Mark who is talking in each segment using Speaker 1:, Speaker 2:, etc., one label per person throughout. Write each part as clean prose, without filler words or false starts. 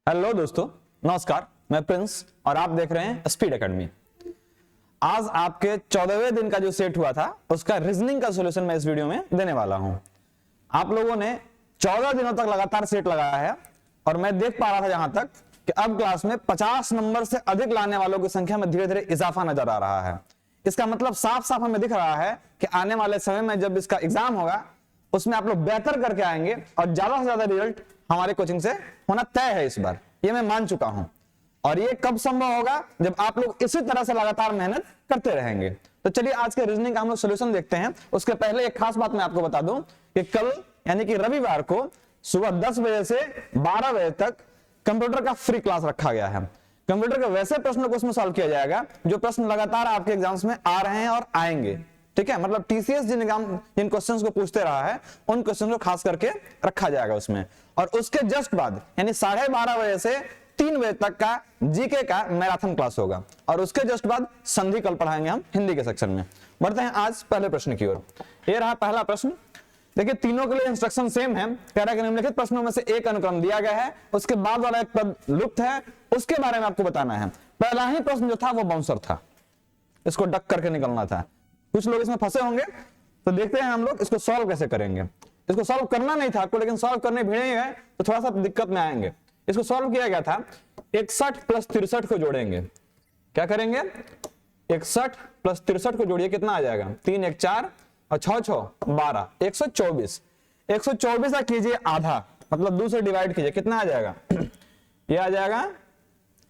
Speaker 1: Hello दोस्तों, नमस्कार। मैं प्रिंस और आप देख रहे हैं स्पीड एकेडमी। आज आपके 14वें दिन का जो सेट हुआ था उसका रीजनिंग का सॉल्यूशन मैं इस वीडियो में देने वाला हूं। आप लोगों ने 14 दिनों तक लगातार सेट लगाया है और मैं देख पा रहा था यहां तक कि अब क्लास में 50 नंबर से अधिक लाने वालों की संख्या में धीरे धीरे इजाफा नजर आ रहा है। इसका मतलब साफ साफ हमें दिख रहा है कि आने वाले समय में जब इसका एग्जाम होगा उसमें आप लोग बेहतर करके आएंगे और ज्यादा से ज्यादा रिजल्ट हमारे कोचिंग से होना तय है। इस बार ये मैं मान चुका हूं और ये कब संभव होगा? जब आप लोग इसी तरह से लगातार मेहनत करते रहेंगे। तो चलिए आज के रीजनिंग का हम लोग सोल्यूशन देखते हैं। उसके पहले एक खास बात मैं आपको बता दूं कि कल यानी कि रविवार को सुबह 10 बजे से 12 बजे तक कंप्यूटर का फ्री क्लास रखा गया है। कंप्यूटर के वैसे प्रश्नों को उसमें सॉल्व किया जाएगा जो प्रश्न लगातार आपके एग्जाम्स में आ रहे हैं और आएंगे। ठीक है, मतलब टीसीएस जिन क्वेश्चंस को पूछते रहा है उन क्वेश्चन को खास करके रखा जाएगा उसमें। और उसके जस्ट बाद यानी 12:30 बजे से 3 बजे तक का जीके का मैराथन क्लास होगा और उसके जस्ट बाद संधि कल पढ़ाएंगे हम हिंदी के सेक्शन में। बढ़ते हैं आज पहले प्रश्न की ओर। ये रहा पहला प्रश्न। देखिए तीनों के लिए इंस्ट्रक्शन सेम है। कह रहा है कि निम्नलिखित प्रश्नों में से एक अनुक्रम दिया गया है, उसके बाद वाला एक पद लुप्त है, उसके बारे में आपको बताना है। पहला ही प्रश्न जो था वो बाउंसर था, इसको डक करके निकलना था। कुछ लोग इसमें फंसे होंगे तो देखते हैं हम लोग इसको सॉल्व कैसे करेंगे। इसको सॉल्व करना नहीं था आपको, लेकिन सॉल्व करने भिड़े गए तो थोड़ा सा दिक्कत में आएंगे। इसको सॉल्व किया गया था 61 प्लस 63 को जोड़ेंगे। क्या करेंगे? 61 प्लस 63 को जोड़िए, कितना आ जाएगा? 3 1 4 और 6 6 12 124। 124 का कीजिए आधा, मतलब 2 से डिवाइड कीजिए, कितना आ जाएगा? ये आ जाएगा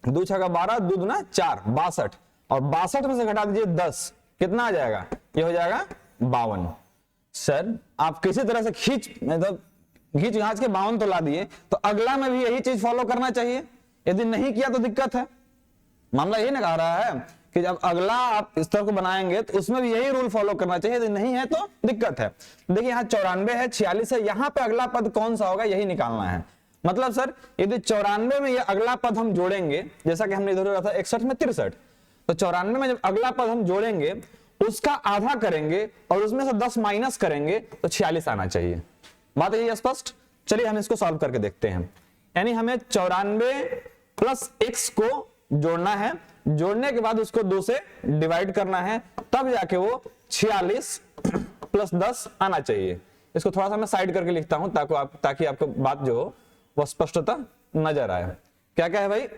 Speaker 1: 2 6 12, 2 दूना 4 62 और 62 में से घटा दीजिए 10, कितना आ जाएगा? ये हो जाएगा 52। सर आप किसी तरह से खींच घांच के 52 तो ला दिए, तो अगला में भी यही चीज फॉलो करना चाहिए। यदि नहीं किया तो दिक्कत है। मामला यही ना कह रहा है कि जब अगला आप इस तरह को बनाएंगे तो उसमें भी यही रूल फॉलो करना चाहिए, यदि नहीं है तो दिक्कत है। देखिए यहाँ 94 है, 46 है, यहाँ पे अगला पद कौन सा होगा यही निकालना है। मतलब सर यदि 94 में ये अगला पद हम जोड़ेंगे, जैसा कि हमने इधर था 61 में 63, तो 94 में जब अगला पद हम जोड़ेंगे उसका आधा करेंगे और उसमें से 10 माइनस करेंगे तो 46 आना चाहिए। बात यही स्पष्ट। चलिए हम इसको सॉल्व करके देखते हैं। यानी हमें 94 प्लस x को जोड़ना है, जोड़ने के बाद उसको 2 से डिवाइड करना है, तब जाके वो 46 प्लस 10 आना चाहिए। इसको थोड़ा सा मैं साइड करके लिखता हूं ताकि आपको बात जो हो वह स्पष्टता नजर आए। क्या क्या है भाई?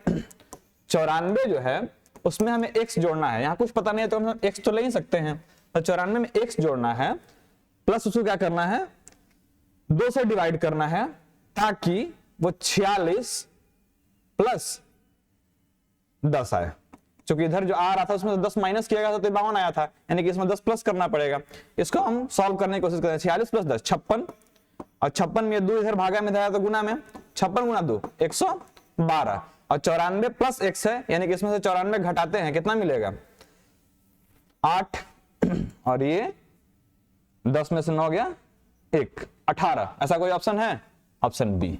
Speaker 1: 94 जो है उसमें हमें x जोड़ना है। यहां कुछ पता नहीं है तो हम x तो ले ही सकते हैं। तो 94 में x जोड़ना है प्लस उसको क्या करना है? 2 से डिवाइड करना है ताकि वो 46 प्लस 10 आए। क्योंकि इधर जो आ रहा था उसमें 10 माइनस किया गया था तो 52 आया था, यानी कि इसमें 10 प्लस करना पड़ेगा। इसको हम सॉल्व करने की कोशिश करते हैं। 46 प्लस 10 56 और 56 में 2 इधर भागा में था तो गुना में 56 गुना 2 112 और 94 प्लस x है, यानी कि इसमें से 94 घटाते हैं, कितना मिलेगा? 8 और ये 10 में से 9 गया 1 18। ऐसा कोई ऑप्शन है? Option B.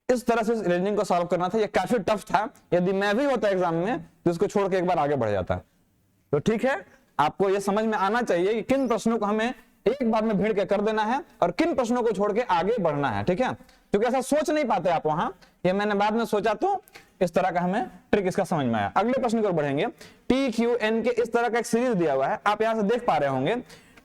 Speaker 1: इस तरह से रीजनिंग को सॉल्व करना था। ये काफी टफ था। यदि मैं भी होता एग्जाम में तो इसको छोड़ के एक बार आगे बढ़ जाता। तो ठीक है, आपको ये समझ में आना चाहिए कि किन प्रश्नों को हमें एक बार में भीड़ के कर देना है और किन प्रश्नों को छोड़ के आगे बढ़ना है। ठीक है, क्योंकि ऐसा सोच नहीं पाते आप वहां, ये मैंने बाद में सोचा तो इस तरह का हमें ट्रिक इसका समझ में आया। अगले प्रश्न की ओर बढ़ेंगे। टी क्यू एन के इस तरह का एक सीरीज दिया हुआ है, आप यहां से देख पा रहे होंगे।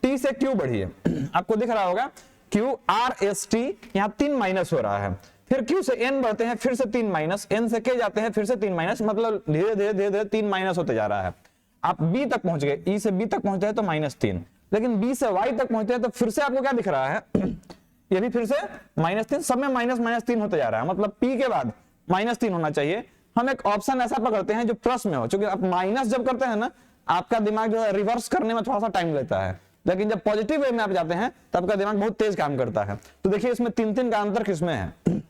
Speaker 1: टी से क्यू बढ़िए, आपको दिख रहा होगा क्यू आर एस टी, यहां 3 माइनस हो रहा है। फिर क्यू से एन बढ़ते हैं, फिर से 3 माइनस, एन से के जाते हैं, फिर से 3 माइनस, मतलब धीरे धीरे धीरे धीरे 3 माइनस होते जा रहा है। आप बी तक पहुंच गए, ई से बी तक पहुंचते हैं तो -3, लेकिन बी से वाई तक पहुंचते हैं तो फिर से आपको क्या दिख रहा है? ये भी फिर से -3, सब में -3 होते जा रहा है। मतलब पी के बाद -3 होना चाहिए। हम एक ऑप्शन ऐसा पकड़ते हैं जो प्लस में हो, क्योंकि आप माइनस जब करते हैं ना आपका दिमाग जो है रिवर्स करने में थोड़ा सा टाइम लेता है, लेकिन जब पॉजिटिव वे में आप जाते हैं तो आपका दिमाग बहुत तेज काम करता है। तो देखिए इसमें 3 का अंतर किसमें है?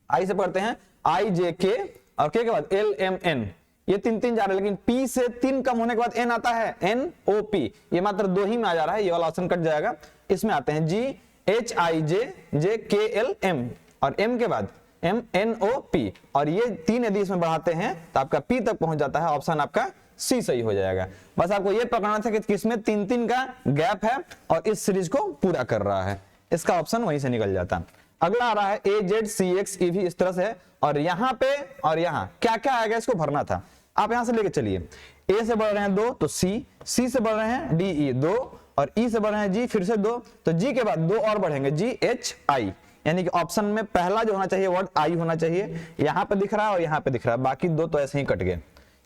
Speaker 1: आई से पढ़ते हैं आई जे के और के बाद एल एम एन, ये 3 जा रहा है, लेकिन पी से 3 कम होने के बाद एन आता है, एन ओ पी, ये मात्र 2 ही में आ जा रहा है, ये वाला ऑप्शन कट जाएगा। इसमें आते हैं जी H I J J K L M और एम के बाद एम एन ओ पी, और ये 3 यदि इसमें बढ़ाते हैं तो आपका पी तक पहुंच जाता है। ऑप्शन आपका सी सही हो जाएगा। बस आपको ये पकड़ना था कि किसमें 3 का गैप है और इस सीरीज को पूरा कर रहा है, इसका ऑप्शन वहीं से निकल जाता। अगला आ रहा है ए जेड सी एक्स ई भी, इस तरह से है। और यहाँ पे और यहाँ क्या क्या आएगा इसको भरना था। आप यहां से लेके चलिए, ए से बढ़ रहे हैं 2 तो सी, सी से बढ़ रहे हैं डी ई 2, और ई से बढ़ रहे हैं जी फिर से 2, तो जी के बाद 2 और बढ़ेंगे जी एच आई, यानी कि ऑप्शन में पहला जो होना चाहिए वर्ड आई होना चाहिए। यहां पे दिख रहा है और यहां पे दिख रहा है, बाकी 2 तो ऐसे ही कट गए,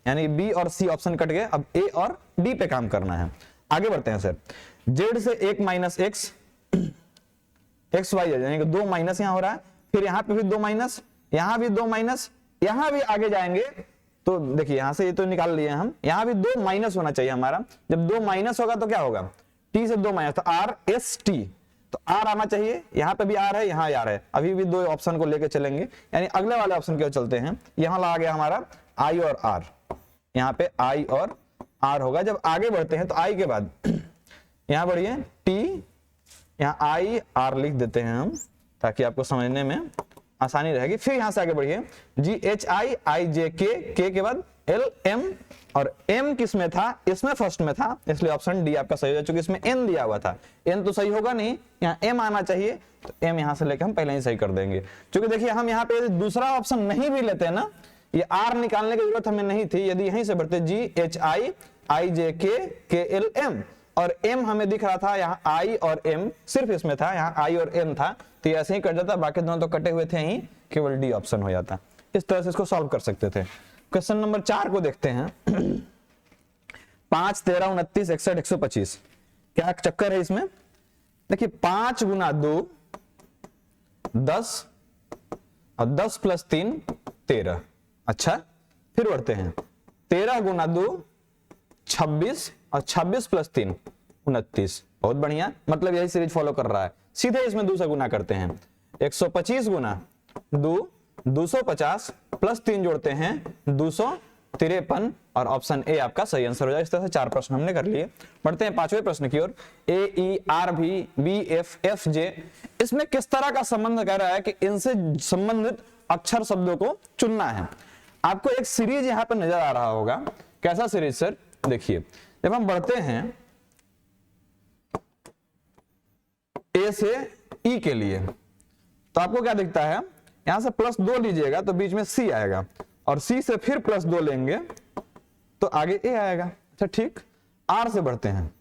Speaker 1: यानी बी और सी ऑप्शन कट गए। अब ए और डी पे काम करना है। आगे बढ़ते हैं सर। जेड से 1 माइनस एक्स, एक्स वाई यानी कि 2 माइनस यहां हो रहा है, फिर यहां पे भी 2 माइनस, यहां भी 2 माइनस, यहां भी आगे जाएंगे तो देखिए यहां से ये तो निकाल लिए हम, यहां भी 2 माइनस होना चाहिए हमारा। जब 2 माइनस होगा तो क्या होगा, टी से 2 माइनस, तो आर एस टी, तो आर आना चाहिए। यहां पे भी आर है, यहां आर है, अभी भी 2 ऑप्शन को लेके चलेंगे, यानी अगले वाले ऑप्शन की ओर चलते हैं। यहां ला गया हमारा आई और आर, यहां पे आई और आर होगा। जब आगे बढ़ते हैं तो आई के बाद यहां बढ़िए टी, यहां आई आर लिख देते हैं हम ताकि आपको समझने में आसानी रहेगी। फिर यहां से आगे बढ़िए जी एच आई आई जे के के बाद एल एम, और एम किस में था, इसमें फर्स्ट में था, इसलिए ऑप्शन डी आपका सही हो, चूंकि इसमें एन दिया हुआ था, एन तो सही होगा नहीं, यहाँ एम आना चाहिए, तो एम यहां से लेकर हम पहले ही सही कर देंगे। क्योंकि देखिए हम यहाँ पे दूसरा ऑप्शन नहीं भी लेते हैं ना, ये आर निकालने की जरूरत हमें नहीं थी, यदि यहीं से बढ़ते जी एच आई आई जे के एल एम, और एम हमें दिख रहा था, यहाँ आई और एम सिर्फ इसमें था, यहाँ आई और एम था, तो ऐसे ही कट जाता, बाकी दोनों तो कटे हुए थे, यहीं केवल डी ऑप्शन हो जाता। इस तरह से इसको सॉल्व कर सकते थे। क्वेश्चन नंबर 4 को देखते हैं। 5 13 29 61 125, क्या चक्कर है इसमें, देखिए 5 गुना 2 10, और 10 प्लस 3 13। अच्छा फिर बढ़ते हैं, 13 गुना 2 26, और 26 प्लस 3 29। बहुत बढ़िया, मतलब यही सीरीज फॉलो कर रहा है। सीधे इसमें 2 से गुना करते हैं, 125 गुना 2 250 प्लस 3 जोड़ते हैं 253, और ऑप्शन ए आपका सही आंसर हो जाएगा। इस तरह से 4 प्रश्न हमने कर लिए। बढ़ते हैं 5वें प्रश्न की ओर। ए ई आर भी बी एफ एफ जे, इसमें किस तरह का संबंध कह रहा है कि इनसे संबंधित अक्षर शब्दों को चुनना है। आपको एक सीरीज यहां पर नजर आ रहा होगा, कैसा सीरीज सर, देखिए जब हम बढ़ते हैं ए से ई के लिए, तो आपको क्या दिखता है, यहां से +2 लीजिएगा तो बीच में सी आएगा, और सी से फिर +2 लेंगे तो आगे ए आएगा। अच्छा ठीक, आर से बढ़ते हैं,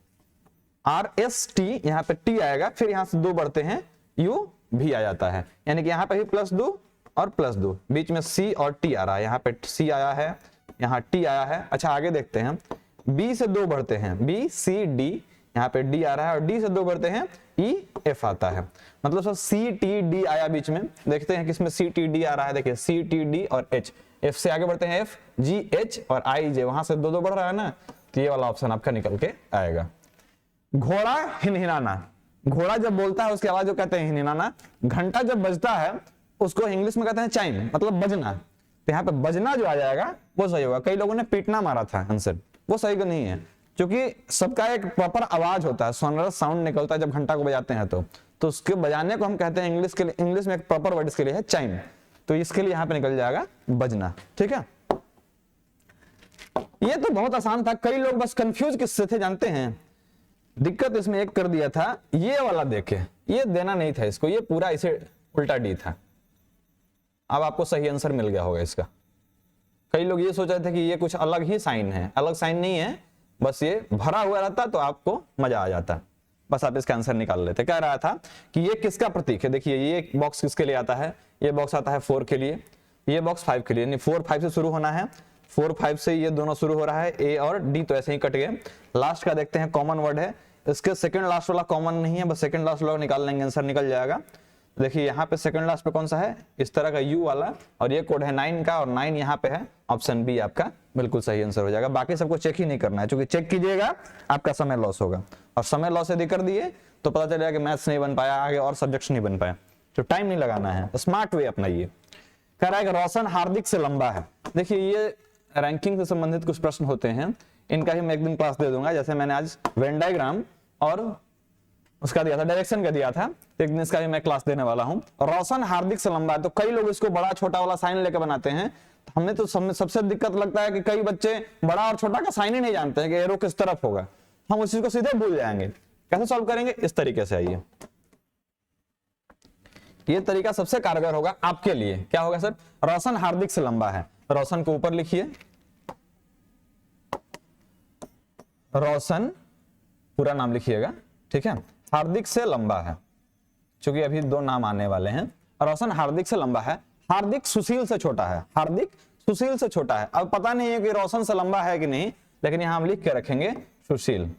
Speaker 1: आर एस टी, यहां पे टी आएगा, फिर यहां से 2 बढ़ते हैं यू भी आ जाता है, यानी कि यहां पे भी +2 और +2, बीच में सी और टी आ रहा है, यहां पे सी आया है, यहां टी आया है। अच्छा आगे देखते हैं, बी से 2 बढ़ते हैं, बी सी डी, यहाँ पे डी आ रहा है, और डी से 2 बढ़ते हैं ई एफ आता है, मतलब सर सी टी डी आया बीच में। देखते हैं किसमें सी टी डी आ रहा है, देखिए सी टी डी और एच, एफ से आगे बढ़ते हैं एफ जी एच और आई जे, वहां से 2 बढ़ रहा है ना, तो ये वाला ऑप्शन आपका निकल के आएगा। घोड़ा हिनहिनाना, घोड़ा जब बोलता है उसकी आवाज जो कहते हैं हिनहिनाना। घंटा जब बजता है उसको इंग्लिश में कहते हैं चाइम, मतलब बजना, तो यहाँ पे बजना जो आ जाएगा वो सही होगा। कई लोगों ने पीटना मारा था आंसर, वो सही तो नहीं है, क्योंकि सबका एक प्रॉपर आवाज होता है, सोनरस साउंड निकलता है जब घंटा को बजाते हैं, तो उसके बजाने को हम कहते हैं इंग्लिश के लिए, इंग्लिश में एक प्रॉपर वर्ड इसके लिए है चाइम, तो इसके लिए यहां पे निकल जाएगा बजना। ठीक है, ये तो बहुत आसान था। कई लोग बस कंफ्यूज किससे थे जानते हैं, दिक्कत इसमें एक कर दिया था, ये वाला देखे, ये देना नहीं था इसको, ये पूरा इसे उल्टा डी था। अब आपको सही आंसर मिल गया होगा इसका। कई लोग ये सोच रहे थे कि ये कुछ अलग ही साइन है, अलग साइन नहीं है, बस ये भरा हुआ रहता तो आपको मजा आ जाता, बस आप इसका आंसर निकाल लेते। कह रहा था कि ये किसका प्रतीक है, देखिए ये बॉक्स किसके लिए आता है, ये बॉक्स आता है 4 के लिए, ये बॉक्स 5 के लिए, यानी 4 5 से शुरू होना है, 4 5 से ये दोनों शुरू हो रहा है, ए और डी तो ऐसे ही कट गए। लास्ट का देखते हैं, कॉमन वर्ड है, इसके सेकंड लास्ट वाला कॉमन नहीं है, बस सेकंड लास्ट वाला निकाल लेंगे, आंसर निकल जाएगा। देखिए यहाँ पे सेकंड लास्ट पे कौन सा है, इस तरह का यू वाला, और ये कोड है 9 का, और 9 यहाँ पे है, ऑप्शन बी आपका बिल्कुल सही आंसर हो जाएगा। बाकी सबको चेक ही नहीं करना है, क्योंकि चेक कीजिएगा आपका समय लॉस होगा, और समय लॉस यदि कर दिए तो पता चलेगा कि मैथ्स नहीं बन पाया, आगे और सब्जेक्ट्स नहीं बन पाया, तो टाइम नहीं लगाना है, स्मार्ट वे अपनाइए। कह रहा है कि रोशन हार्दिक से लंबा है। देखिए ये रैंकिंग से संबंधित कुछ प्रश्न होते हैं, इनका ही मैं एक दिन क्लास दे दूंगा, जैसे मैंने आज वेन डायग्राम और उसका दिया था, डायरेक्शन का दिया था, एक दिन इसका भी मैं क्लास देने वाला हूं। रोशन हार्दिक से लंबा है, तो कई लोग इसको बड़ा छोटा वाला साइन लेकर बनाते हैं, हमें तो सबसे दिक्कत लगता है कि कई बच्चे बड़ा और छोटा का साइन ही नहीं जानते हैं कि एरो किस तरफ होगा, हम उस चीज को सीधे भूल जाएंगे। कैसे सॉल्व करेंगे, इस तरीके से आइए, ये तरीका सबसे कारगर होगा आपके लिए। क्या होगा सर? रोशन हार्दिक से लंबा है, रोशन को ऊपर लिखिए, रोशन पूरा नाम लिखिएगा, ठीक है, हार्दिक से लंबा है, क्योंकि अभी दो नाम आने वाले हैं। रोशन हार्दिक से लंबा है, हार्दिक सुशील से छोटा है, हार्दिक सुशील से छोटा है। अब पता नहीं है कि रोशन से लंबा है कि नहीं, लेकिन यहां हम लिख के रखेंगे सुशील,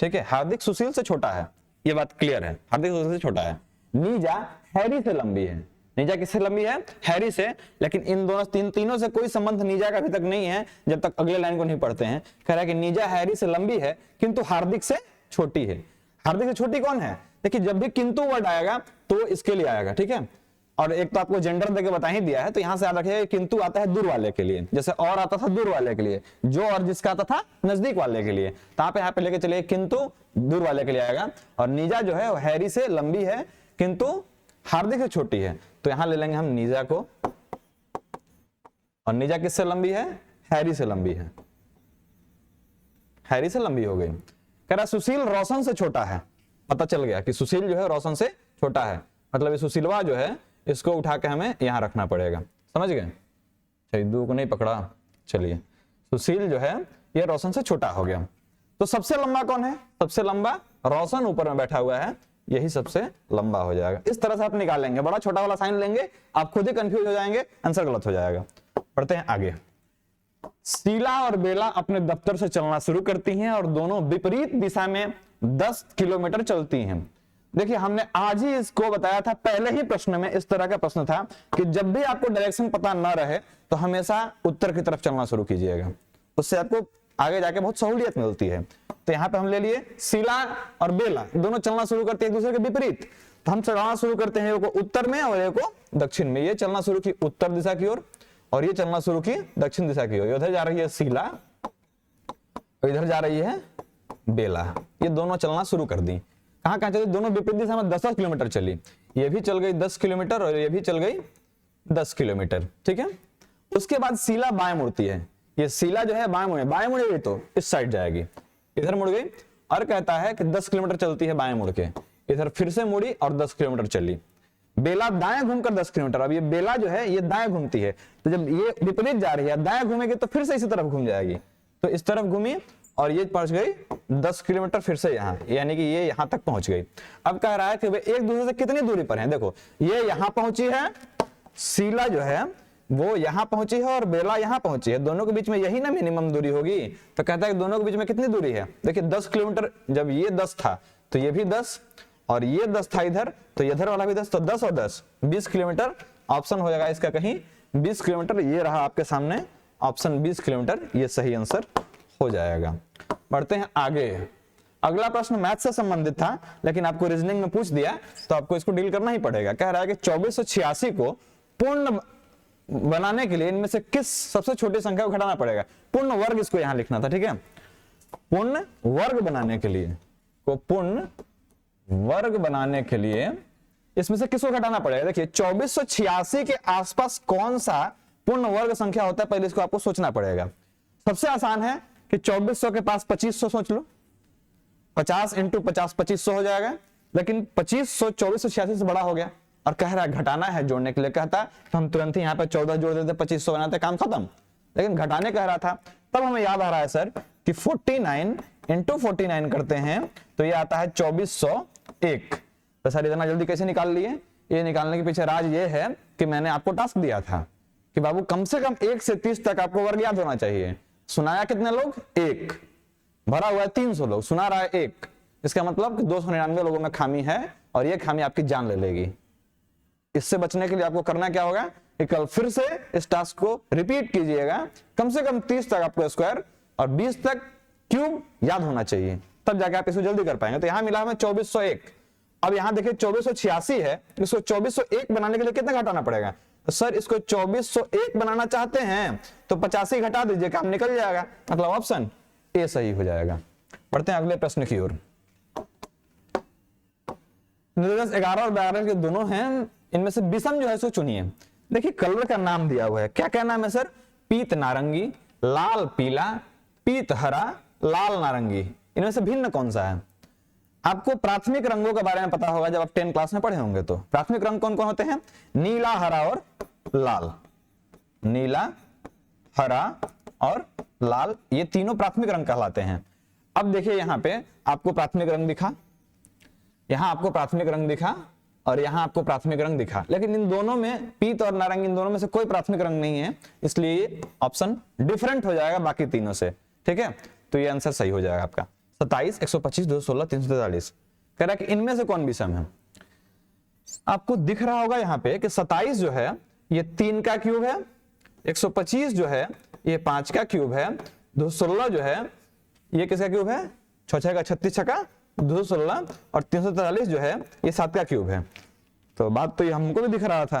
Speaker 1: ठीक है, हार्दिक सुशील से छोटा है, ये बात क्लियर है, हार्दिक सुशील से छोटा है। नीजा हैरी से लंबी है, नीजा किससे लंबी है? हैरी से, लेकिन इन दोनों तीनों से कोई संबंध नीजा का अभी तक नहीं है, जब तक अगले लाइन को नहीं पढ़ते हैं। कह रहा है कि नीजा हैरी से लंबी है किंतु हार्दिक से छोटी है। हार्दिक से छोटी कौन है? देखिए जब भी किंतु वर्ड आएगा तो इसके लिए आएगा, ठीक है। और एक तो आपको जेंडर देके बता ही दिया है, तो यहां से याद रखिएगा किंतु आता है दूर वाले के लिए, जैसे और आता था दूर वाले के लिए, जो और जिसका आता था नजदीक वाले के लिए। तो आप यहाँ पे लेके चलिए किंतु दूर वाले के लिए आएगा। और नीजा जो है वो हैरी से लंबी है किंतु हार्दिक से छोटी है, तो यहां ले लेंगे हम नीजा को। और नीजा किससे लंबी है? हैरी से लंबी है, हैरी से लंबी हो गई। कह रहा सुशील रोशन से छोटा है, पता चल गया कि सुशील जो है रोशन से छोटा है, मतलब ये सुशीलवा जो है इसको उठा के हमें यहां रखना पड़ेगा, समझ गए? चलिए दो को नहीं पकड़ा, चलिए सुशील जो है ये रोशन से छोटा हो गया। तो सबसे लंबा कौन है? सबसे लंबा रोशन ऊपर में बैठा हुआ है, यही सबसे लंबा हो जाएगा। इस तरह से आप निकालेंगे, बड़ा छोटा वाला साइन लेंगे, आप खुद ही कंफ्यूज हो जाएंगे, आंसर गलत हो जाएगा। पढ़ते हैं आगे। शीला और बेला अपने दफ्तर से चलना शुरू करती हैं और दोनों विपरीत दिशा में 10 किलोमीटर चलती हैं। देखिए हमने आज ही इसको बताया था, पहले ही प्रश्न में इस तरह का प्रश्न था कि जब भी आपको डायरेक्शन पता न रहे तो हमेशा उत्तर की तरफ चलना शुरू कीजिएगा, उससे आपको आगे जाके बहुत सहूलियत मिलती है। तो यहाँ पे हम ले लिए शीला और बेला दोनों चलना शुरू करते हैं एक दूसरे के विपरीत, तो हम चलना शुरू करते हैं एक को उत्तर में और एक को दक्षिण में। ये चलना शुरू की उत्तर दिशा की ओर और ये चलना शुरू की दक्षिण दिशा की ओर। इधर जा रही है शीला और इधर जा रही है बेला, ये दोनों चलना शुरू कर दी। कहां कहां चली? दोनों विपरीत दिशा में 10 किलोमीटर चली, ये भी चल गई 10 किलोमीटर और ये भी चल गई 10 किलोमीटर, ठीक है। उसके बाद शीला बाएं मुड़ती है, ये शीला जो है बाएं मुड़ेगी तो इस साइड जाएगी, इधर मुड़ गई और कहता है कि 10 किलोमीटर चलती है बाएं मुड़ के, इधर फिर से मुड़ी और 10 किलोमीटर चली। बेला दाएं घूमकर 10 किलोमीटर, अब ये बेला जो है ये दाएं घूमती है, तो जब ये विपरीत जा रही है दाएं घूमेगी तो फिर से इसी तरफ घूम जाएगी, तो इस तरफ घूमी और ये पहुंच गई 10 किलोमीटर फिर से यहाँ, यानी कि ये यहां तक पहुंच गई। अब कह रहा है कि वे एक दूसरे से कितनी दूरी पर हैं? देखो ये यहां पहुंची है, शीला जो है वो यहां पहुंची है और बेला यहां पहुंची है, दोनों के बीच में यही ना मिनिमम दूरी होगी। तो कहता है कि दोनों के बीच में कितनी दूरी है? देखिए 10 किलोमीटर, जब ये 10 था तो ये भी 10 और ये 10 था इधर, तो इधर वाला भी 10, तो 10 और 10 20 किलोमीटर। ऑप्शन हो जाएगा इसका कहीं 20 किलोमीटर, ये रहा आपके सामने ऑप्शन 20 किलोमीटर, ये सही आंसर हो जाएगा। बढ़ते हैं आगे। अगला प्रश्न मैथ से संबंधित था, लेकिन आपको रीजनिंग में पूछ दिया तो आपको इसको डील करना ही पड़ेगा। कह रहा है कि 2486 को पूर्ण बनाने के लिए इनमें से किस सबसे छोटी संख्या को घटाना पड़ेगा? पूर्ण वर्ग इसको यहां लिखना था, ठीक है। पूर्ण वर्ग बनाने के लिए पूर्ण वर्ग बनाने के लिए इसमें से किसको घटाना पड़ेगा? देखिए 2486 के आसपास कौन सा पूर्ण वर्ग संख्या होता है, पहले इसको आपको सोचना पड़ेगा। सबसे आसान है कि 2400 के पास 2500 सोच लो, 50 इंटू 50 2500 हो जाएगा, लेकिन 2500 2486 से बड़ा हो गया और कह रहा है घटाना है जोड़ने के लिए, कहता तो हम तुरंत ही यहाँ पे 14 जोड़ देते, 2500 बनाते, काम खत्म। लेकिन घटाने कह रहा था, तब हमें याद आ रहा है सर कि 49 इंटू 49 करते हैं तो ये आता है 2401। तो सर इतना जल्दी कैसे निकाल लिए? ये निकालने के पीछे राज ये है कि मैंने आपको टास्क दिया था कि बाबू कम से कम 1 से 30 तक आपको वर्ग याद होना चाहिए। सुनाया कितने लोग? 1, भरा हुआ है 300 लोग, सुना रहा है 1, इसका मतलब कि 299 लोगों में खामी है और ये खामी आपकी जान ले लेगी। इससे बचने के लिए आपको करना क्या होगा कि कल फिर से इस टास्क को रिपीट कीजिएगा, कम से कम 30 तक आपको स्क्वायर और 20 तक क्यूब याद होना चाहिए, तब जाके आप इसको जल्दी कर पाएंगे। तो यहां मिला हमें 2401। अब यहां देखिए 2486 है, इसको 2401 बनाने के लिए कितना घटाना पड़ेगा? तो सर इसको 2401 बनाना चाहते हैं तो 85 घटा दीजिए, काम निकल जाएगा, मतलब ऑप्शन ए सही हो जाएगा। बढ़ते हैं अगले प्रश्न की ओर। निर्देश 11 और 12 के दोनों हैं, इनमें से विषम जो है सो चुनिए। देखिए कलर का नाम दिया हुआ है, क्या क्या नाम है सर? पीत नारंगी, लाल पीला, पीत हरा, लाल नारंगी। इनमें से भिन्न कौन सा है? आपको प्राथमिक रंगों के बारे में पता होगा, जब आप 10 क्लास में पढ़े होंगे तो। प्राथमिक रंग कौन कौन होते हैं? नीला, हरा और लाल। नीला, हरा और लाल, ये तीनों प्राथमिक रंग कहलाते हैं। अब देखिए यहां पे आपको प्राथमिक रंग दिखा, यहां आपको प्राथमिक रंग दिखा और यहां आपको प्राथमिक रंग दिखा, लेकिन इन दोनों में, पीत और नारंगी, इन दोनों में से कोई प्राथमिक रंग नहीं है, इसलिए ये ऑप्शन डिफरेंट हो जाएगा बाकी तीनों से। ठीक है, तो ये आंसर सही हो जाएगा आपका। 27, 125, 216, 343 कह रहा है कि इनमें से कौन विषम है। आपको दिख रहा होगा यहाँ पे कि 27 जो है ये 3 का क्यूब है, 125 जो है ये 5 का क्यूब है, 216 जो है ये किसका क्यूब है? 6 6 का 36 छका 216, और 343 जो है ये 7 का क्यूब है। तो बात तो ये हमको भी दिख रहा था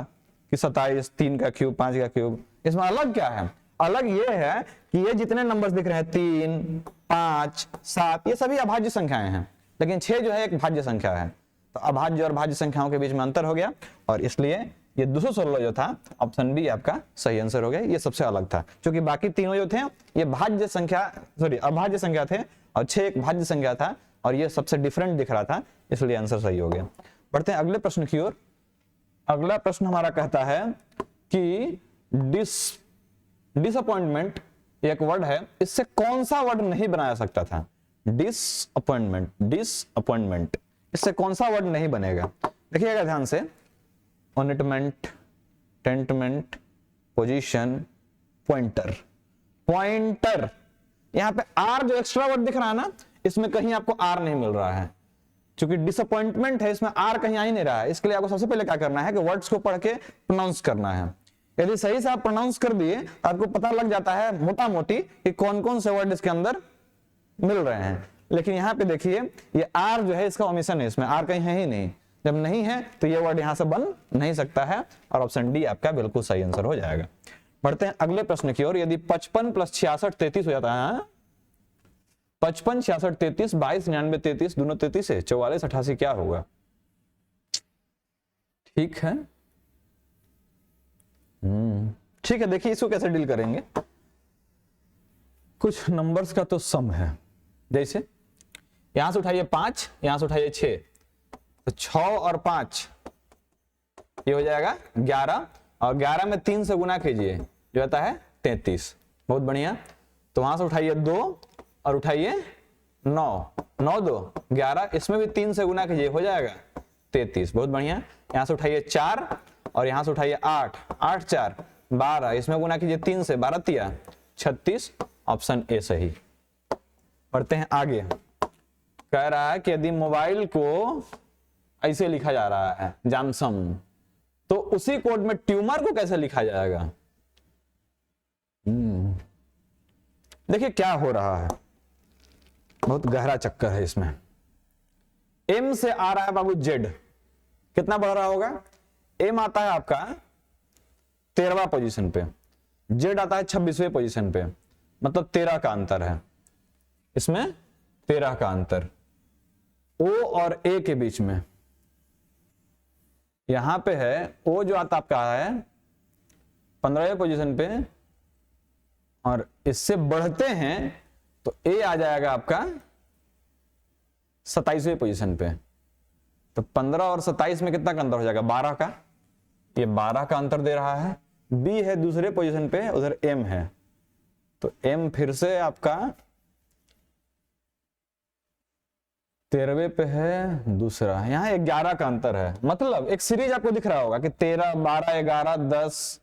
Speaker 1: कि 27, 3 का क्यूब, 5 का क्यूब। इसमें अलग क्या है? अलग ये है कि ये जितने नंबर्स दिख रहे हैं 3, 5, 7, ये सभी अभाज्य संख्याएं हैं, लेकिन 6 जो है एक भाज्य संख्या है। तो अभाज्य और भाज्य संख्याओं के बीच में अंतर हो गया, और इसलिए ये 216 जो था ऑप्शन बी आपका सही आंसर हो गया। ये सबसे अलग था, क्योंकि बाकी तीनों जो थे ये भाज्य संख्या, सॉरी अभाज्य संख्या थे, और 6 एक भाज्य संख्या था, और ये सबसे डिफरेंट दिख रहा था, इसलिए आंसर सही हो गया। बढ़ते हैं अगले प्रश्न की ओर। अगला प्रश्न हमारा कहता है कि डिसअपॉइंटमेंट एक वर्ड है, इससे कौन सा वर्ड नहीं बनाया सकता था? डिसअपॉइंटमेंट, डिसअपॉइंटमेंट, इससे कौन सा वर्ड नहीं बनेगा? देखिएगा ध्यान से। ओनिटमेंट, टेंटमेंट, पोजीशन, पॉइंटर, पॉइंटर। यहां पे आर जो एक्स्ट्रा वर्ड दिख रहा है ना, इसमें कहीं आपको आर नहीं मिल रहा है, क्योंकि डिसअपॉइंटमेंट है, इसमें आर कहीं आ ही नहीं रहा है। इसके लिए आपको सबसे पहले क्या करना है कि वर्ड्स को पढ़ के प्रोनाउंस करना है। यदि सही से आप प्रोनाउंस कर दिए तो आपको पता लग जाता है मोटा मोटी कि कौन कौन से वर्ड इसके अंदर मिल रहे हैं। लेकिन यहाँ पे देखिए ये आर जो है इसका ओमिशन है, इसमें आर कहीं है ही नहीं। जब नहीं है तो ये वर्ड यहां से बन नहीं सकता है, और ऑप्शन डी आपका बिल्कुल सही आंसर हो जाएगा। बढ़ते हैं अगले प्रश्न की ओर। यदि 55 + 66 33 हो जाता है, 55 66 33 22 99 33 दोनों 33 है, 44 88 क्या होगा? ठीक है, ठीक है। देखिए इसको कैसे डील करेंगे। कुछ नंबर्स का तो सम है, जैसे यहां से उठाइए 5, यहां से उठाइए 6, तो 6 और 5 ये हो जाएगा 11, और 11 में 3 से गुना कीजिए जो आता है 33। बहुत बढ़िया। तो वहां से उठाइए 2 और उठाइए 9, 9 2 11, इसमें भी 3 से गुना कीजिए हो जाएगा 33। बहुत बढ़िया। यहां से उठाइए 4 और यहां से उठाइए 8, 8 4 12, इसमें गुना कीजिए 3 से, 12 तिया 36, ऑप्शन ए सही। पढ़ते हैं आगे। कह रहा है कि यदि मोबाइल को ऐसे लिखा जा रहा है जॉनसन, तो उसी कोड में ट्यूमर को कैसे लिखा जाएगा? देखिए क्या हो रहा है, बहुत गहरा चक्कर है इसमें। एम से आ रहा है बाबू जेड, कितना बढ़ रहा होगा? एम आता है आपका 13वां पोजीशन पे, जेड आता है 26वें पोजीशन पे, मतलब 13 का अंतर है इसमें, 13 का अंतर ओ और ए के बीच में। यहां पे है ओ जो आता आपका है 15वें पोजीशन पे, और इससे बढ़ते हैं तो ए आ जाएगा आपका 27वें पोजीशन पे। तो 15 और 27 में कितना का अंतर हो जाएगा? 12 का। ये 12 का अंतर दे रहा है। बी है दूसरे पोजीशन पे, उधर एम है, तो एम फिर से आपका 13वें पे है दूसरा, यहां 11 का अंतर है। मतलब एक सीरीज आपको दिख रहा होगा कि 13 12 11 10,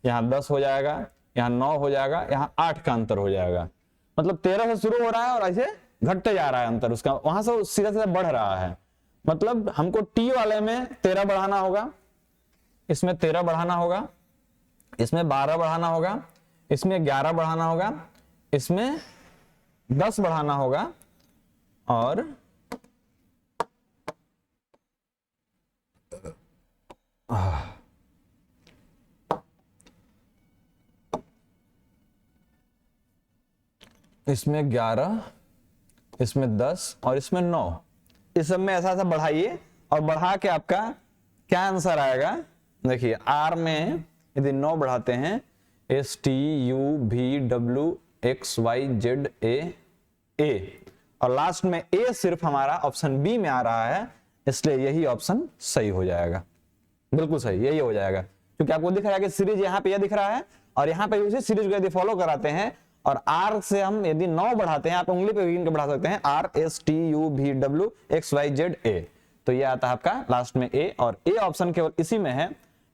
Speaker 1: यहां 10 हो जाएगा, यहां 9 हो जाएगा, यहां 8 का अंतर हो जाएगा। मतलब 13 से शुरू हो रहा है और ऐसे घटते जा रहा है अंतर उसका, वहां से सीधा सीधा बढ़ रहा है। मतलब हमको टी वाले में 13 बढ़ाना होगा, इसमें 13 बढ़ाना होगा, इसमें 12 बढ़ाना होगा, इसमें 11 बढ़ाना होगा, इसमें 10 बढ़ाना होगा, और इसमें 11, इसमें 10 और इसमें 9, इस सब में ऐसा ऐसा बढ़ाइए, और बढ़ा के आपका क्या आंसर आएगा? देखिए आर में यदि 9 बढ़ाते हैं, STUVWXYZA, और लास्ट में ए सिर्फ हमारा ऑप्शन बी में आ रहा है, इसलिए यही ऑप्शन सही हो जाएगा, बिल्कुल सही यही हो जाएगा। क्योंकि आपको दिख रहा है कि सीरीज यहाँ पे यह दिख रहा है और यहाँ पे उसी सीरीज को यदि फॉलो कराते हैं और आर से हम यदि 9 बढ़ाते हैं, आप उंगली पे गिन के बढ़ा सकते हैं, RSTUVWXYZA, तो ये आता है आपका लास्ट में ए, और ए ऑप्शन केवल इसी में है।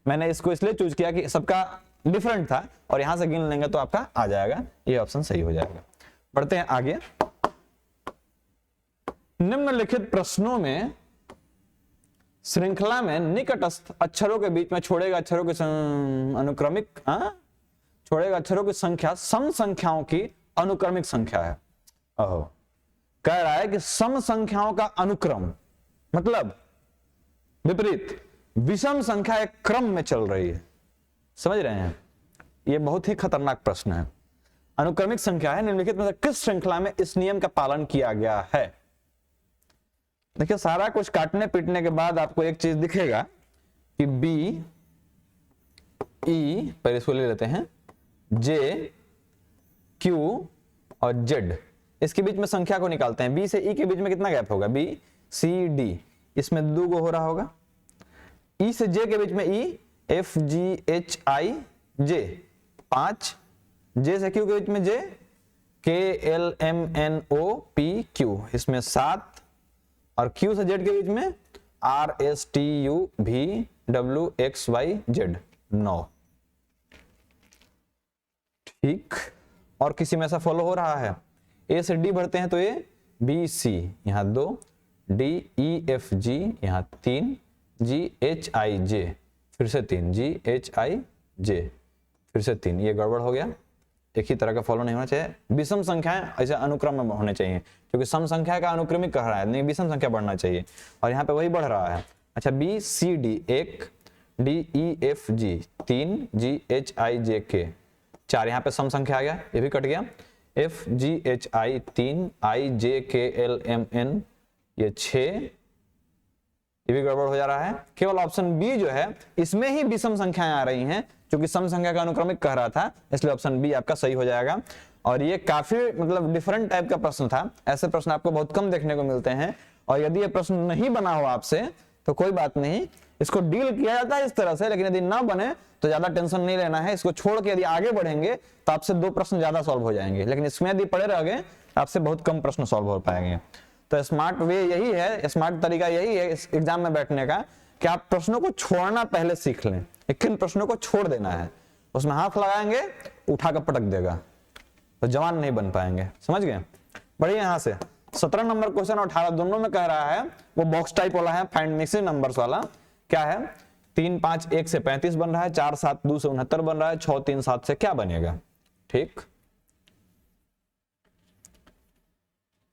Speaker 1: मैंने इसको इसलिए चूज किया कि सबका डिफरेंट था और यहां से गिन लेंगे तो आपका आ जाएगा, ये ऑप्शन सही हो जाएगा। बढ़ते हैं आगे। निम्नलिखित प्रश्नों में श्रृंखला में निकटस्थ अक्षरों के बीच में छोड़े गए अक्षरों की छोड़े गए अक्षरों की संख्या सम संख्याओं की अनुक्रमिक संख्या है। ओहो, कह रहा है कि सम संख्याओं का अनुक्रम मतलब विपरीत, विषम संख्या एक क्रम में चल रही है, समझ रहे हैं? यह बहुत ही खतरनाक प्रश्न है। अनुक्रमिक संख्या है, निम्नलिखित में से किस श्रृंखला में इस नियम का पालन किया गया है? देखिए, सारा कुछ काटने पीटने के बाद आपको एक चीज दिखेगा कि बी ई, पहले इसको ले लेते हैं, जे क्यू और जेड, इसके बीच में संख्या को निकालते हैं। बी से ई के बीच में कितना गैप होगा? बी सी डी, इसमें 2 गो हो रहा होगा। ई से जे के बीच में ई, एफ जी एच आई जे 5, जे से क्यू के बीच में J, K L M N O P Q, इसमें 7, और क्यू से जेड के बीच में R S T U V W X Y Z 9। ठीक, और किसी में ऐसा फॉलो हो रहा है? ए से डी बढ़ते हैं तो ये बी सी यहां 2, डी ई एफ जी यहां 3, जी एच आई जे फिर से 3, जी एच आई जे फिर से 3, ये गड़बड़ हो गया। एक ही तरह का फॉलो नहीं होना चाहिए, विषम संख्याएं ऐसे अनुक्रम में होने चाहिए, क्योंकि सम संख्या का अनुक्रमिक कह रहा है, नहीं विषम संख्या बढ़ना चाहिए, और यहाँ पे वही बढ़ रहा है। अच्छा, B C D 1, D E F G 3, G H I J K 4, यहाँ पे सम संख्या आ गया, ये भी कट गया। एफ जी एच आई 3, आई J K L M N ये 6, ये भी गड़बड़ हो जा रहा है। केवल ऑप्शन बी जो है इसमें ही विषम संख्याएं आ रही हैं, क्योंकि सम संख्या का अनुक्रमिक कह रहा था, इसलिए ऑप्शन बी आपका सही हो जाएगा। और ये काफी मतलब डिफरेंट टाइप का प्रश्न था, ऐसे प्रश्न आपको बहुत कम देखने को मिलते हैं, और यदि ये प्रश्न नहीं बना हो आपसे तो कोई बात नहीं, इसको डील किया जाता है इस तरह से, लेकिन यदि ना बने तो ज्यादा टेंशन नहीं लेना है। इसको छोड़ के यदि आगे बढ़ेंगे तो आपसे 2 प्रश्न ज्यादा सॉल्व हो जाएंगे, लेकिन इसमें यदि पड़े रह गए आपसे बहुत कम प्रश्न सॉल्व हो पाएंगे। तो स्मार्ट वे यही है, स्मार्ट तरीका यही है इस एग्जाम में बैठने का, कि आप प्रश्नों को छोड़ना पहले सीख लें। किन प्रश्नों को छोड़ देना है, उसमें हाथ लगाएंगे उठा कर पटक देगा, तो जवान नहीं बन पाएंगे, समझ गए? बढ़िए, यहां से 17 नंबर क्वेश्चन और 18 दोनों में कह रहा है, वो बॉक्स टाइप वाला है, फाइंड मिक्सिंग नंबर्स वाला। क्या है? 3 5 1 से 35 बन रहा है, 4 7 2 से 69 बन रहा है, 6 3 7 से क्या बनेगा? ठीक,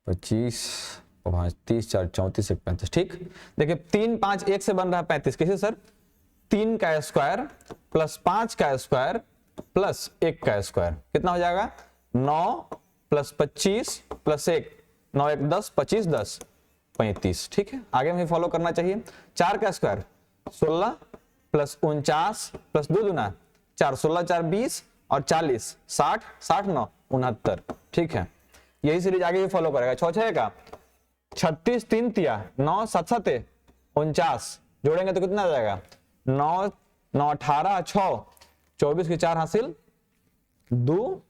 Speaker 1: 25 5 30 4 34 1 35। ठीक, देखिए 3 5 1 से बन रहा है 35, कैसे सर? 3 का स्क्वायर प्लस 5 का स्क्वायर प्लस 1 का स्क्वायर, कितना हो जाएगा? 9 प्लस 25 प्लस 1, 9 1 10, 25 10 35। ठीक है, आगे में फॉलो करना चाहिए। 4 का स्क्वायर 16 प्लस 49 प्लस 2 दूना 4, 16 4 20 और 40 60 60 9 69। ठीक है, यही सीरीज आगे भी फॉलो करेगा। 6 6 का 36 3 तिया 9 7 7 49, जोड़ेंगे तो कितना आ जाएगा? 9 9 18 6 24 की 4 हासिल 2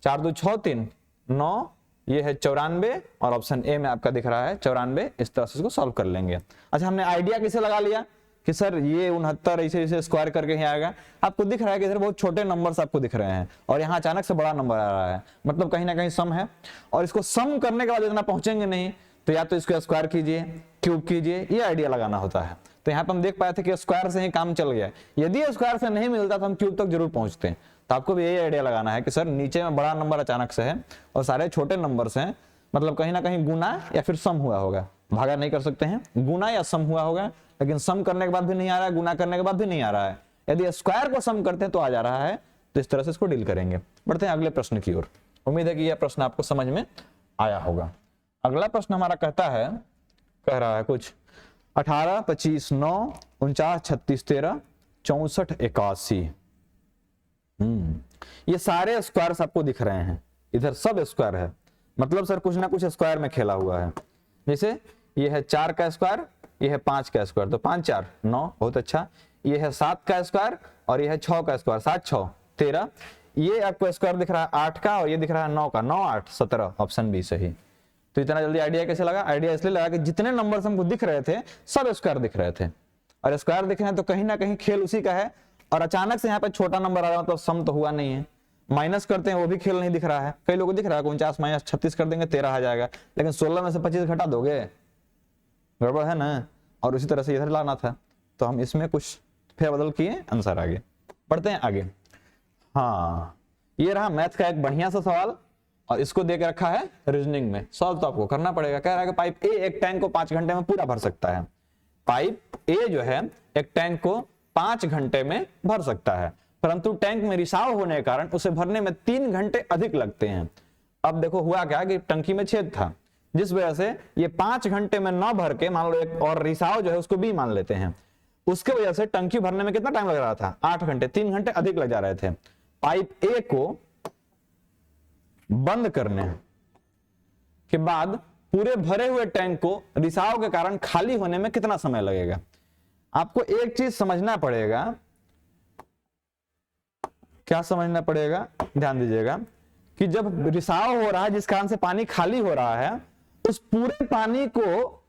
Speaker 1: 4 2 6 3 9, ये है 94, और ऑप्शन ए में आपका दिख रहा है 94। इस तरह से इसको सॉल्व कर लेंगे। अच्छा, हमने आइडिया कैसे लगा लिया कि सर ये 69 ऐसे ऐसे स्क्वायर करके ही आएगा? आपको दिख रहा है कि इधर बहुत छोटे नंबर्स आपको दिख रहे हैं और यहाँ अचानक से बड़ा नंबर आ रहा है, मतलब कहीं ना कहीं सम है, और इसको सम करने के बाद इतना पहुंचेंगे नहीं, तो या तो इसको स्क्वायर कीजिए, क्यूब कीजिए, ये आइडिया लगाना होता है। तो यहाँ पे हम देख पाए थे कि स्क्वायर से ही काम चल गया, यदि स्क्वायर से नहीं मिलता तो हम क्यूब तक जरूर पहुंचते हैं। तो आपको भी यही आइडिया लगाना है कि सर नीचे में बड़ा नंबर अचानक से है और सारे छोटे नंबर्स हैं, मतलब कहीं ना कहीं गुना या फिर सम हुआ होगा, भागा नहीं कर सकते हैं, गुना या सम हुआ होगा, लेकिन सम करने के बाद भी नहीं आ रहा है, गुना करने के बाद भी नहीं आ रहा है। यदि स्क्वायर को सम करते हैं तो आ जा रहा है, तो इस तरह से इसको डील करेंगे। बढ़ते हैं अगले प्रश्न की ओर। उम्मीद है कि यह प्रश्न आपको समझ में आया होगा। अगला प्रश्न हमारा कह रहा है कुछ 18 25 9 49 36 13 64 81। ये सारे स्क्वायर्स आपको दिख रहे हैं, इधर सब स्क्वायर है, मतलब सर कुछ ना कुछ स्क्वायर में खेला हुआ है। जैसे ये है 4 का स्क्वायर, ये है 5 का स्क्वायर, तो 5 4 9, बहुत अच्छा। ये है 7 का स्क्वायर और ये है 6 का स्क्वायर, 7 6 13। ये आपको स्क्वायर दिख रहा है 8 का और ये दिख रहा है 9 का, 9 8 17, ऑप्शन बी सही। तो इतना जल्दी आइडिया कैसे लगा? आइडिया इसलिए लगा कि जितने नंबर्स हमको दिख रहे थे सब स्क्वायर दिख रहे थे, और स्क्वायर दिख रहे हैं तो कहीं ना कहीं खेल उसी का है। और अचानक से यहाँ पे छोटा नंबर आ रहा है, मतलब सम तो हुआ नहीं है। माइनस करते हैं वो भी खेल नहीं दिख रहा है। कई लोगों को दिख रहा है 49 माइनस 36 कर देंगे 13 आ जाएगा, लेकिन 16 में से 25 घटा दोगे, गड़बड़ है ना। और उसी तरह से इधर लाना था, तो हम इसमें कुछ फेरबदल किए, आंसर आगे। पढ़ते हैं आगे। हाँ, ये रहा मैथ का एक बढ़िया सा सवाल, और इसको दे के रखा है रीजनिंग में। सॉल्व तो आपको करना पड़ेगा। कह रहा है कि पाइप ए एक टैंक को 5 घंटे में पूरा भर सकता है। पाइप ए जो है एक टैंक को 5 घंटे में भर सकता है, परंतु टैंक में रिसाव होने के कारण उसे भरने में 3 घंटे अधिक लगते हैं। अब देखो हुआ क्या कि टंकी में छेद था, जिस वजह से ये 5 घंटे में न भर के, मान लो एक और रिसाव जो है उसको बी मान लेते हैं, उसके वजह से टंकी भरने में कितना टाइम लग रहा था? 8 घंटे, 3 घंटे अधिक लग जा रहे थे। पाइप ए को बंद करने के बाद पूरे भरे हुए टैंक को रिसाव के कारण खाली होने में कितना समय लगेगा? आपको एक चीज समझना पड़ेगा। क्या समझना पड़ेगा? ध्यान दीजिएगा कि जब रिसाव हो रहा है जिस कारण से पानी खाली हो रहा है, उस पूरे पानी को,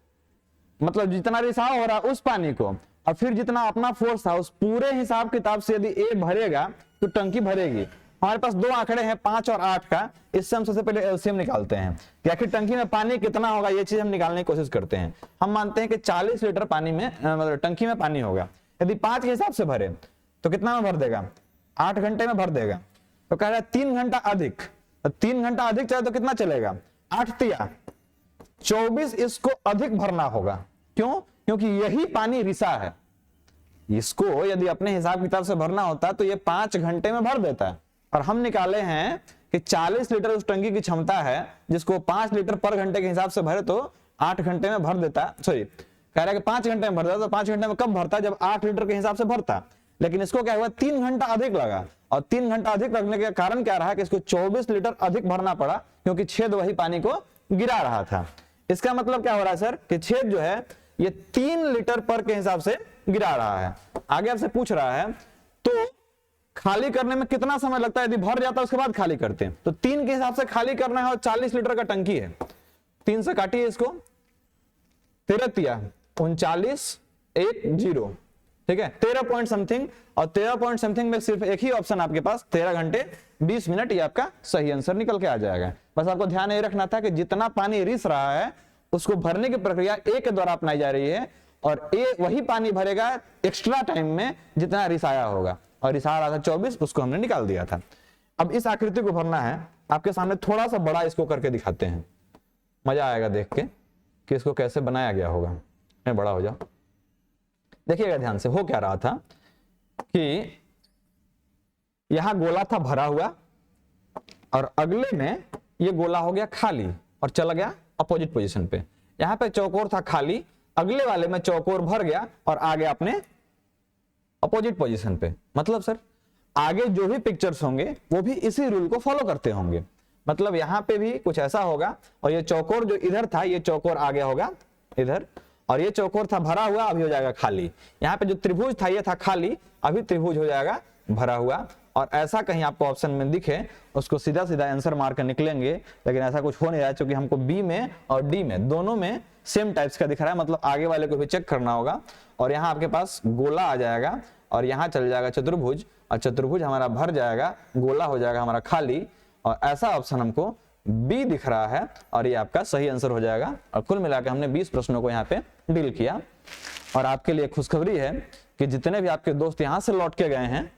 Speaker 1: मतलब जितना रिसाव हो रहा है उस पानी को, और फिर जितना अपना फोर्स था, उस पूरे हिसाब किताब से यदि ए भरेगा तो टंकी भरेगी। हमारे पास 2 आंकड़े हैं 5 और 8 का, इससे हम सबसे पहले एलसीएम निकालते हैं कि आखिर टंकी में पानी कितना होगा, ये चीज हम निकालने की कोशिश करते हैं। हम मानते हैं कि 40 लीटर पानी में, मतलब टंकी में पानी होगा। यदि 5 के हिसाब से भरे तो कितना में भर देगा? 8 घंटे में भर देगा। तो कह रहा है 3 घंटा अधिक, तो 3 घंटा अधिक चले तो कितना चलेगा? 8 तिया 24, इसको अधिक भरना होगा। क्यों? क्योंकि यही पानी रिसा है। इसको यदि अपने हिसाब किताब से भरना होता तो ये 5 घंटे में भर देता है, और हम निकाले हैं कि 40 लीटर उस टंकी की क्षमता है, जिसको 5 लीटर पर घंटे के हिसाब से भरे तो 8 घंटे में भर देता। सॉरी, कह रहा है कि 5 घंटे में भर देता, तो 5 घंटे में कब भरता? जब 8 लीटर के हिसाब से भरता। लेकिन इसको क्या हुआ? 3 घंटा अधिक लगा, और 3 घंटा अधिक लगने के कारण क्या रहा कि इसको 24 लीटर अधिक भरना पड़ा, क्योंकि छेद वही पानी को गिरा रहा था। इसका मतलब क्या हो रहा है सर कि छेद जो है ये 3 लीटर पर के हिसाब से गिरा रहा है। आगे आपसे पूछ रहा है तो खाली करने में कितना समय लगता है? यदि भर जाता है उसके बाद खाली करते हैं, तो 3 के हिसाब से खाली करना है, और 40 लीटर का टंकी है। 3 से काटिए इसको, 13 तिया 39 1 0, ठीक है, 13 पॉइंट समथिंग। और 13 पॉइंट समथिंग में सिर्फ एक ही ऑप्शन आपके पास, 13 घंटे 20 मिनट, ये आपका सही आंसर निकल के आ जाएगा। बस आपको ध्यान ये रखना था कि जितना पानी रिस रहा है उसको भरने की प्रक्रिया ए के द्वारा अपनाई जा रही है, और ए वही पानी भरेगा एक्स्ट्रा टाइम में जितना रिसाया होगा, और रिसा रहा था 24, उसको हमने निकाल दिया था। अब इस आकृति को भरना है। आपके सामने थोड़ा सा बड़ा इसको करके दिखाते हैं, मजा आएगा देख के कि इसको कैसे बनाया गया होगा। मैं बड़ा हो जाओ, देखिएगा ध्यान से। हो क्या रहा था कि यहां गोला था भरा हुआ, और अगले में ये गोला हो गया खाली और चला गया अपोजिट पोजीशन पे। यहां पे चौकोर था खाली, अगले वाले में चौकोर भर गया और आ गया अपने अपोजिट पोजीशन पे। मतलब सर आगे जो भी पिक्चर्स होंगे वो भी इसी रूल को फॉलो करते होंगे। मतलब यहां पे भी कुछ ऐसा होगा, और ये चौकोर जो इधर था ये चौकोर आगे होगा इधर, और ये चौकोर था भरा हुआ, अभी हो जाएगा खाली। यहाँ पे जो त्रिभुज था ये था खाली, अभी त्रिभुज हो जाएगा भरा हुआ। और ऐसा कहीं आपको ऑप्शन में दिखे उसको सीधा सीधा आंसर मार कर निकलेंगे, लेकिन ऐसा कुछ हो नहीं रहा है, क्योंकि हमको बी में और डी में दोनों में सेम टाइप्स का दिख रहा है। मतलब आगे वाले को भी चेक करना होगा। और यहाँ आपके पास गोला आ जाएगा, और यहाँ चल जाएगा चतुर्भुज, और चतुर्भुज हमारा भर जाएगा, गोला हो जाएगा हमारा खाली, और ऐसा ऑप्शन हमको बी दिख रहा है, और ये आपका सही आंसर हो जाएगा। और कुल मिलाकर हमने 20 प्रश्नों को यहाँ पे डील किया। और आपके लिए खुशखबरी है कि जितने भी आपके दोस्त यहाँ से लौट के गए हैं,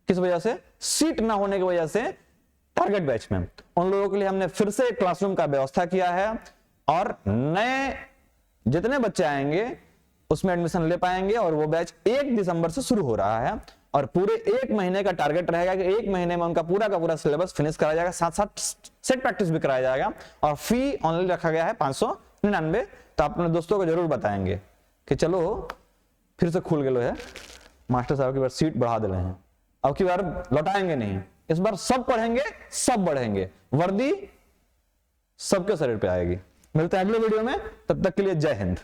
Speaker 1: किस वजह से? सीट ना होने की वजह से टारगेट बैच में, उन लोगों के लिए हमने फिर से क्लासरूम का व्यवस्था किया है, और नए जितने बच्चे आएंगे उसमें एडमिशन ले पाएंगे। और वो बैच 1 दिसंबर से शुरू हो रहा है, और पूरे 1 महीने का टारगेट रहेगा कि 1 महीने में उनका पूरा का पूरा सिलेबस फिनिश कराया जाएगा, साथ साथ सेट प्रैक्टिस भी कराया जाएगा। और फी ऑनली रखा गया है 599। तो अपने दोस्तों को जरूर बताएंगे कि चलो फिर से खुल गए है, मास्टर साहब की बार सीट बढ़ा दे रहे हैं, अब की बार लौटाएंगे नहीं, इस बार सब पढ़ेंगे सब बढ़ेंगे। वर्दी सबके शरीर पे आएगी। मिलते हैं अगले वीडियो में, तब तक के लिए जय हिंद।